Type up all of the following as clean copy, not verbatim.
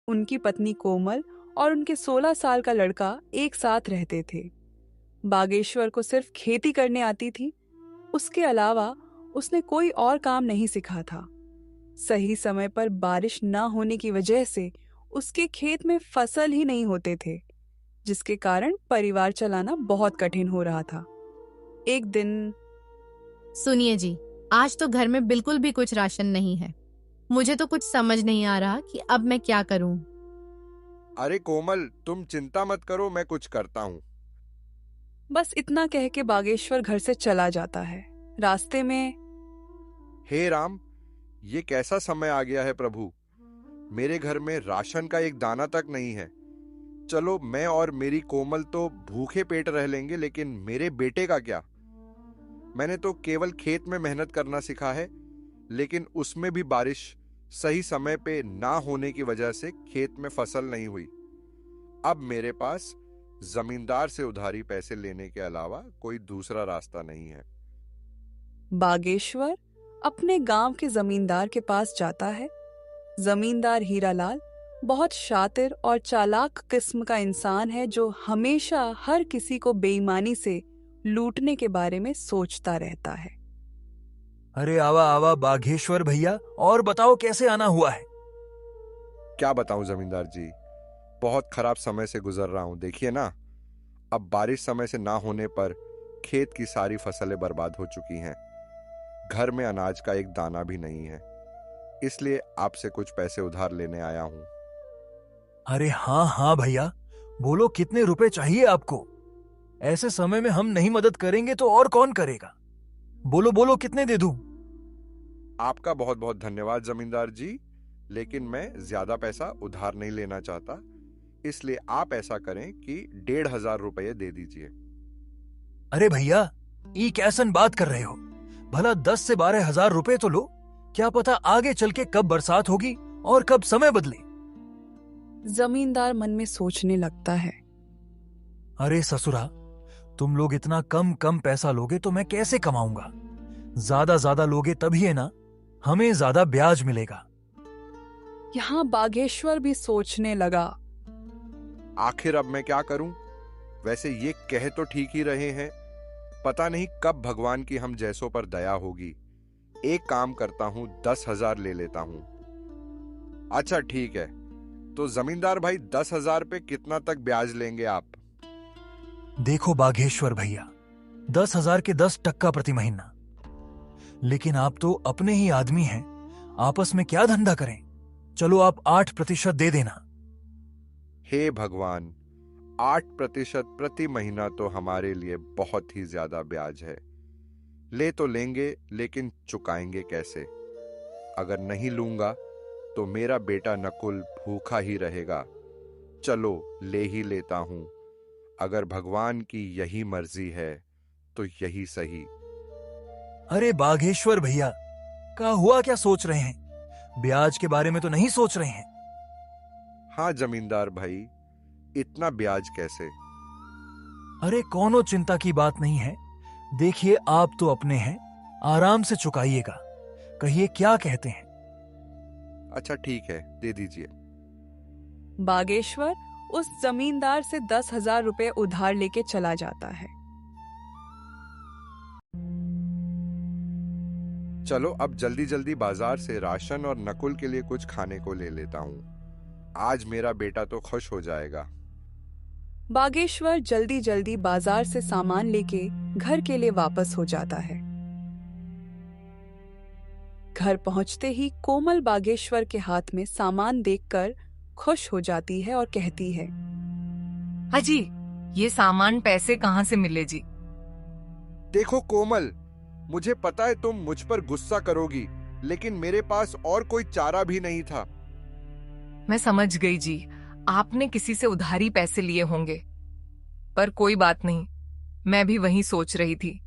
उनकी पत्नी कोमल और उनके 16 साल का लड़का एक साथ रहते थे। बागेश्वर को सिर्फ खेती करने आती थी। उसके अलावा उसने कोई और काम नहीं सीखा था। सही समय पर बारिश न होने की वजह से उसके खेत में फसल ही नहीं होते थे, जिसके कारण परिवार चलाना बहुत कठिन हो रहा था। एक दिन, सुनिए जी, आज तो घर में बिल्कुल भी कुछ राशन नहीं है। मुझे तो कुछ समझ नहीं आ रहा कि अब मैं क्या करूं। अरे कोमल, तुम चिंता मत करो, मैं कुछ करता हूँ। बस इतना कह के बागेश्वर घर से चला जाता है। रास्ते में, हे राम, ये कैसा समय आ गया है प्रभु। मेरे घर में राशन का एक दाना तक नहीं है। चलो, मैं और मेरी कोमल तो भूखे पेट रह लेंगे, लेकिन मेरे बेटे का क्या। मैंने तो केवल खेत में मेहनत करना सीखा है, लेकिन उसमें भी बारिश सही समय पे ना होने की वजह से खेत में फसल नहीं हुई। अब मेरे पास जमींदार से उधारी पैसे लेने के अलावा कोई दूसरा रास्ता नहीं है। बागेश्वर अपने गांव के जमींदार के पास जाता है। जमींदार हीरालाल बहुत शातिर और चालाक किस्म का इंसान है, जो हमेशा हर किसी को बेईमानी से लूटने के बारे में सोचता रहता है। अरे आवा आवा बाघेश्वर भैया, और बताओ कैसे आना हुआ है। क्या बताऊं जमींदार जी, बहुत खराब समय से गुजर रहा हूं। देखिए ना, अब बारिश समय से ना होने पर खेत की सारी फसलें बर्बाद हो चुकी हैं। घर में अनाज का एक दाना भी नहीं है, इसलिए आपसे कुछ पैसे उधार लेने आया हूं। अरे हाँ हाँ भैया, बोलो कितने रुपए चाहिए आपको। ऐसे समय में हम नहीं मदद करेंगे तो और कौन करेगा। बोलो बोलो, कितने दे दूं। आपका बहुत बहुत धन्यवाद जमींदार जी, लेकिन मैं ज्यादा पैसा उधार नहीं लेना चाहता, इसलिए आप ऐसा करें कि 1,500 रुपये दे दीजिए। अरे भैया, ये कैसन बात कर रहे हो। भला 10 से 12,000 रुपए तो लो। क्या पता आगे चल के कब बरसात होगी और कब समय बदले। जमींदार मन में सोचने लगता है, अरे ससुरा, तुम लोग इतना कम कम पैसा लोगे तो मैं कैसे कमाऊंगा। ज्यादा लोगे तभी है ना, हमें ज्यादा ब्याज मिलेगा। यहाँ बागेश्वर भी सोचने लगा, आखिर अब मैं क्या करूं। वैसे ये कह तो ठीक ही रहे हैं, पता नहीं कब भगवान की हम जैसों पर दया होगी। एक काम करता हूं, 10,000 ले लेता हूं। अच्छा ठीक है, तो जमींदार भाई 10,000 पे कितना तक ब्याज लेंगे आप। देखो बाघेश्वर भैया, 10,000 के 10% प्रति महीना। लेकिन आप तो अपने ही आदमी हैं, आपस में क्या धंधा करें। चलो आप 8% दे देना। हे भगवान, 8% प्रति महीना तो हमारे लिए बहुत ही ज्यादा ब्याज है। ले तो लेंगे, लेकिन चुकाएंगे कैसे। अगर नहीं लूंगा तो मेरा बेटा नकुल भूखा ही रहेगा। चलो ले ही लेता हूं। अगर भगवान की यही मर्जी है तो यही सही। अरे बाघेश्वर भैया, क्या हुआ, क्या सोच रहे हैं। ब्याज के बारे में तो नहीं सोच रहे हैं। हाँ जमींदार भाई, इतना ब्याज कैसे। अरे कोनो चिंता की बात नहीं है। देखिए आप तो अपने हैं, आराम से चुकाइएगा। कहिए क्या कहते हैं। अच्छा ठीक है, दे दीजिए। बागेश्वर उस जमींदार से 10,000 रुपए उधार लेके चला जाता है। चलो अब जल्दी जल्दी बाजार से राशन और नकुल के लिए कुछ खाने को ले लेता हूं। आज मेरा बेटा तो खुश हो जाएगा। बागेश्वर जल्दी जल्दी बाजार से सामान लेके घर के लिए वापस हो जाता है। घर पहुंचते ही कोमल बागेश्वर के हाथ में सामान देखकर खुश हो जाती है और कहती है, अजी, ये सामान पैसे कहाँ से मिले जी। देखो कोमल, मुझे पता है तुम मुझ पर गुस्सा करोगी, लेकिन मेरे पास और कोई चारा भी नहीं था। मैं समझ गई जी, आपने किसी से उधारी पैसे लिए होंगे। पर कोई बात नहीं, मैं भी वही सोच रही थी।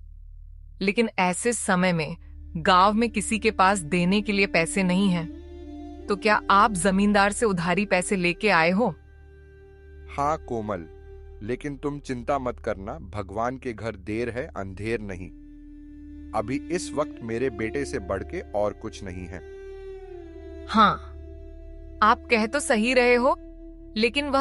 लेकिन ऐसे समय में गांव में किसी के पास देने के लिए पैसे नहीं हैं। तो क्या आप जमींदार से उधारी पैसे लेके आए हो? हाँ कोमल, लेकिन तुम चिंता मत करना, भगवान के घर देर है अंधेर नहीं। अभी इस वक्त मेरे बेटे से बढ़ के और कुछ नहीं है। हाँ, आप कह तो सही रहे हो, लेकिन वह